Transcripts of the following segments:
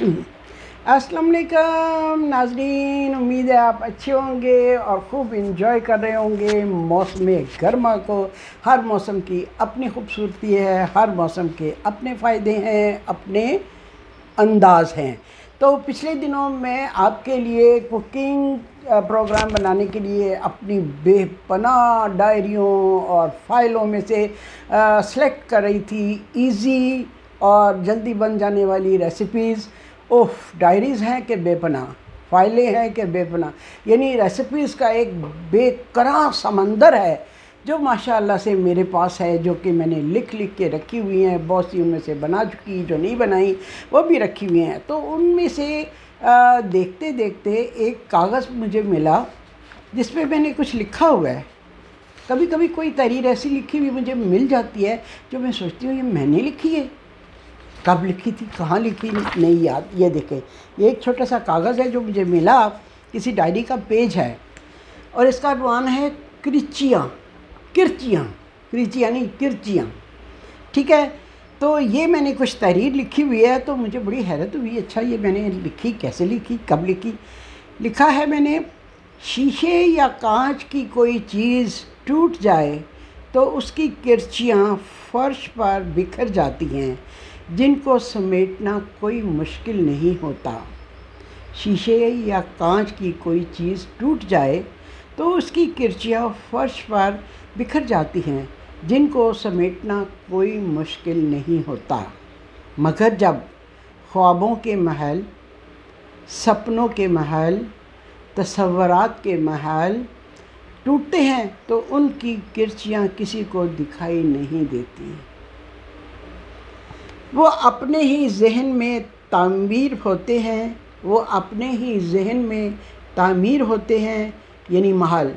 अस्सलाम वालेकुम नाज़रीन, उम्मीद है आप अच्छे होंगे और ख़ूब इंजॉय कर रहे होंगे मौसम गर्मा को। हर मौसम की अपनी खूबसूरती है, हर मौसम के अपने फ़ायदे हैं, अपने अंदाज़ हैं। तो पिछले दिनों मैं आपके लिए कुकिंग प्रोग्राम बनाने के लिए अपनी बेपनाह डायरियों और फाइलों में से सेलेक्ट कर रही थी इजी और जल्दी बन जाने वाली रेसिपीज़। डायरीज़ हैं कि बेपनाह, फाइलें हैं कि बेपनाह, यानी रेसिपीज़ का एक बेकरार समंदर है जो माशाअल्लाह से मेरे पास है, जो कि मैंने लिख के रखी हुई हैं। बहुत सी उनमें से बना चुकी, जो नहीं बनाई वो भी रखी हुई हैं। तो उनमें से देखते देखते एक कागज़ मुझे मिला जिसमें मैंने कुछ लिखा हुआ है। कभी कभी कोई तहरीर ऐसी लिखी हुई मुझे मिल जाती है जो मैं सोचती हूँ ये मैंने लिखी है, कब लिखी थी, कहाँ लिखी, नहीं याद। ये देखें, ये एक छोटा सा कागज़ है जो मुझे मिला, किसी डायरी का पेज है और इसका عنوان है किरचियाँ। नहीं, किरचियाँ, ठीक है। तो ये मैंने कुछ तहरीर लिखी हुई है, तो मुझे बड़ी हैरत हुई, अच्छा ये मैंने लिखी, कैसे लिखी, कब लिखी। लिखा है मैंने, शीशे या कांच की कोई चीज़ टूट जाए तो उसकी किरचियाँ फर्श पर बिखर जाती हैं, जिनको समेटना कोई मुश्किल नहीं होता। शीशे या कांच की कोई चीज़ टूट जाए तो उसकी किरचियाँ फर्श पर बिखर जाती हैं, जिनको समेटना कोई मुश्किल नहीं होता। मगर जब ख्वाबों के महल, सपनों के महल, तसव्वुरात के महल टूटते हैं तो उनकी किरचियाँ किसी को दिखाई नहीं देती। वो अपने ही जहन में तामीर होते हैं, वो अपने ही जहन में तामीर होते हैं, यानी महल,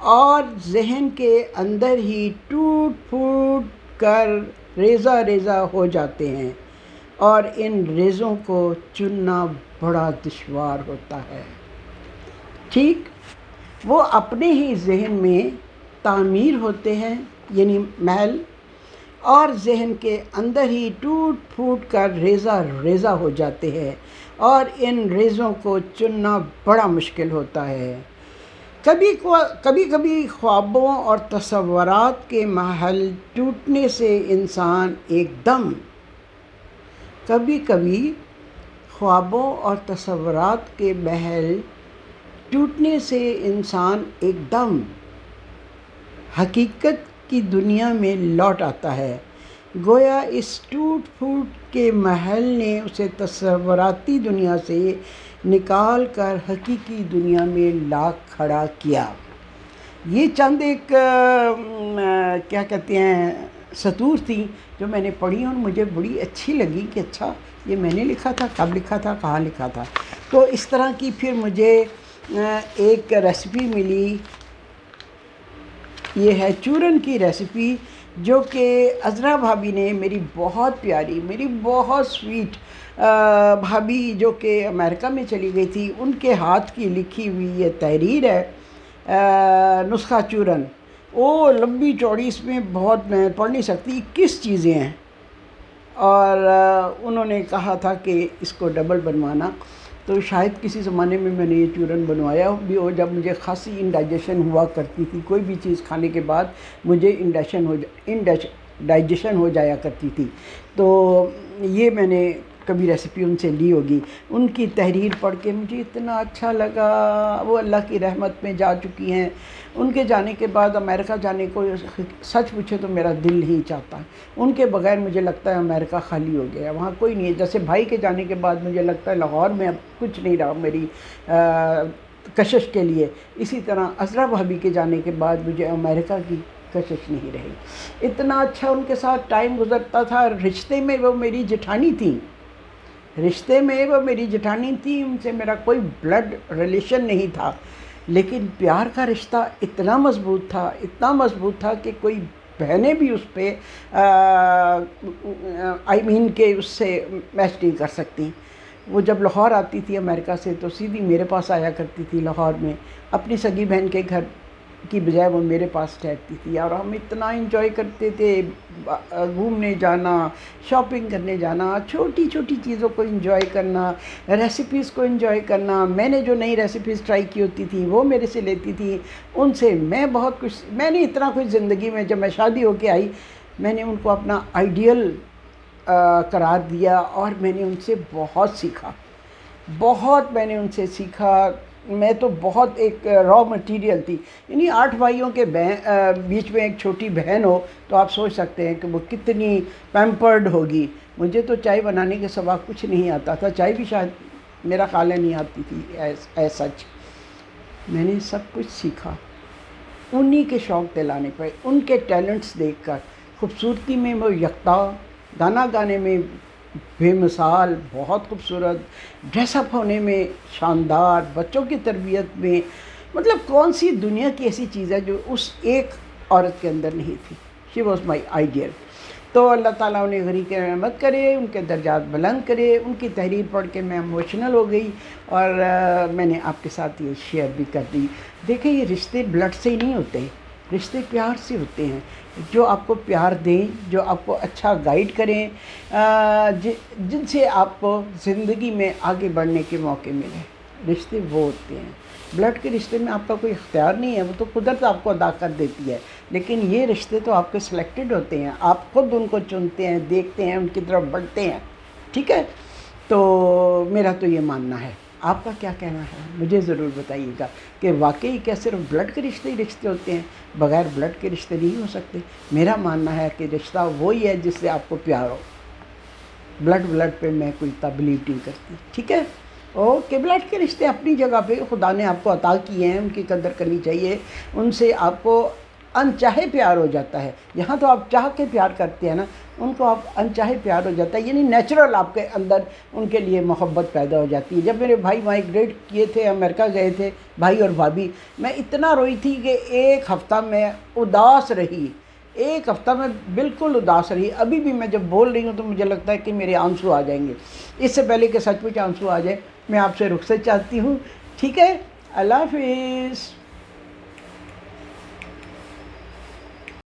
और जहन के अंदर ही टूट फूट कर रेज़ा रेज़ा हो जाते हैं, और इन रेज़ों को चुनना बड़ा दुश्वार होता है। ठीक, वो अपने ही जहन में तामीर होते हैं, यानी महल, और जहन के अंदर ही टूट फूट कर रेज़ा रेज़ा हो जाते हैं, और इन रेज़ों को चुनना बड़ा मुश्किल होता है। कभी कभी ख्वाबों और तसव्वुरात के महल टूटने से इंसान एकदम कभी कभी ख्वाबों और तसव्वुरात के महल टूटने से इंसान एकदम हकीकत की दुनिया में लौट आता है। गोया इस टूट फूट के महल ने उसे तसव्वुराती दुनिया से निकाल कर हकीकी दुनिया में ला खड़ा किया। ये चंद एक क्या कहते हैं सतूर थी जो मैंने पढ़ी और मुझे बड़ी अच्छी लगी कि अच्छा ये मैंने लिखा था, कब लिखा था, कहाँ लिखा था। तो इस तरह की फिर मुझे एक रेसिपी मिली। ये है चूरन की रेसिपी, जो कि अज़रा भाभी ने, मेरी बहुत प्यारी, मेरी बहुत स्वीट भाभी जो कि अमेरिका में चली गई थी, उनके हाथ की लिखी हुई ये तहरीर है नुस्खा चूरन। वो लंबी चौड़ी, इसमें बहुत मैं पढ़ नहीं सकती, 21 चीज़ें हैं, और उन्होंने कहा था कि इसको डबल बनवाना। तो शायद किसी ज़माने में मैंने ये चूरन बनवाया भी हो, जब मुझे खासी इंडाइजेशन हुआ करती थी। कोई भी चीज़ खाने के बाद मुझे डाइजेशन हो जाया करती थी। तो ये मैंने कभी रेसिपी उनसे ली होगी। उनकी तहरीर पढ़ के मुझे इतना अच्छा लगा। वो अल्लाह की रहमत में जा चुकी हैं। उनके जाने के बाद अमेरिका जाने को सच पूछे तो मेरा दिल नहीं चाहता। उनके बगैर मुझे लगता है अमेरिका खाली हो गया, वहाँ कोई नहीं है। जैसे भाई के जाने के बाद मुझे लगता है लाहौर में अब कुछ नहीं रहा मेरी कशिश के लिए, इसी तरह अज़रा भाभी के जाने के बाद मुझे अमेरिका की कशिश नहीं रही। इतना अच्छा उनके साथ टाइम गुजरता था। रिश्ते में वो मेरी जेठानी थी, उनसे मेरा कोई ब्लड रिलेशन नहीं था, लेकिन प्यार का रिश्ता इतना मज़बूत था कि कोई बहनें भी उस पर के उससे मैच नहीं कर सकती। वो जब लाहौर आती थी अमेरिका से तो सीधी मेरे पास आया करती थी लाहौर में, अपनी सगी बहन के घर کی بجائے وہ میرے پاس ٹھہرتی تھی، اور ہم اتنا انجوائے کرتے تھے، گھومنے جانا، شاپنگ کرنے جانا، چھوٹی چھوٹی چیزوں کو انجوائے کرنا، ریسیپیز کو انجوائے کرنا۔ میں نے جو نئی ریسیپیز ٹرائی کی ہوتی تھی وہ میرے سے لیتی تھی، ان سے میں بہت کچھ، میں نے اتنا کچھ زندگی میں، جب میں شادی ہو کے آئی میں نے ان کو اپنا آئیڈیل قرار دیا، اور میں نے ان سے بہت سیکھا، بہت میں نے ان سے سیکھا۔ میں تو بہت ایک را مٹیریل تھی، یعنی 8 بھائیوں کے بیچ میں ایک چھوٹی بہن ہو تو آپ سوچ سکتے ہیں کہ وہ کتنی پیمپرڈ ہوگی۔ مجھے تو چائے بنانے کے سوا کچھ نہیں آتا تھا، چائے بھی شاید میرا خیال ہے نہیں آتی تھی ایز سچ۔ میں نے سب کچھ سیکھا انہی کے شوق دلانے پہ، ان کے ٹیلنٹس دیکھ کر۔ خوبصورتی میں وہ یکتا، گانا گانے میں بے مثال، بہت خوبصورت، ڈریس اپ ہونے میں شاندار، بچوں کی تربیت میں، مطلب کون سی دنیا کی ایسی چیز ہے جو اس ایک عورت کے اندر نہیں تھی۔ She was my ideal. تو اللہ تعالیٰ انہیں غریق رحمت کرے، ان کے درجات بلند کرے۔ ان کی تحریر پڑھ کے میں ایموشنل ہو گئی، اور میں نے آپ کے ساتھ یہ شیئر بھی کر دی۔ دیکھیں، یہ رشتے بلڈ سے ہی نہیں ہوتے، رشتے پیار سے ہوتے ہیں، جو آپ کو پیار دیں، جو آپ کو اچھا گائیڈ کریں، جن سے آپ کو زندگی میں آگے بڑھنے کے موقع ملیں، رشتے وہ ہوتے ہیں۔ بلڈ کے رشتے میں آپ کا کوئی اختیار نہیں ہے، وہ تو قدرت آپ کو ادا کر دیتی ہے، لیکن یہ رشتے تو آپ کے سلیکٹڈ ہوتے ہیں، آپ خود ان کو چنتے ہیں، دیکھتے ہیں، ان کی طرف بڑھتے ہیں، ٹھیک ہے؟ تو میرا تو یہ ماننا ہے، آپ کا کیا کہنا ہے مجھے ضرور بتائیے گا، کہ واقعی کیا صرف بلڈ کے رشتے ہی رشتے ہوتے ہیں، بغیر بلڈ کے رشتے نہیں ہو سکتے؟ میرا ماننا ہے کہ رشتہ وہی ہے جس سے آپ کو پیار ہو، بلڈ پہ میں کوئی تبلیغ نہیں کرتی، ٹھیک ہے؟ اوکے، بلڈ کے رشتے اپنی جگہ پہ خدا نے آپ کو عطا کیے ہیں، ان کی قدر کرنی چاہیے، ان سے آپ کو انچاہے پیار ہو جاتا ہے۔ یہاں تو آپ چاہ کے پیار کرتے ہیں نا، ان کو آپ انچاہے پیار ہو جاتا ہے، یعنی نیچرل آپ کے اندر ان کے لیے محبت پیدا ہو جاتی ہے۔ جب میرے بھائی مائیگریٹ کیے تھے، امریکہ گئے تھے، بھائی اور بھابھی، میں اتنا روئی تھی کہ ایک ہفتہ میں اداس رہی، ایک ہفتہ میں بالکل اداس رہی۔ ابھی بھی میں جب بول رہی ہوں تو مجھے لگتا ہے کہ میرے آنسو آ جائیں گے، اس سے پہلے کہ سچ مچ آنسو آ جائے۔ میں آپ سے رخصت چاہتی ہوں، ٹھیک ہے؟ اللہ حافظ۔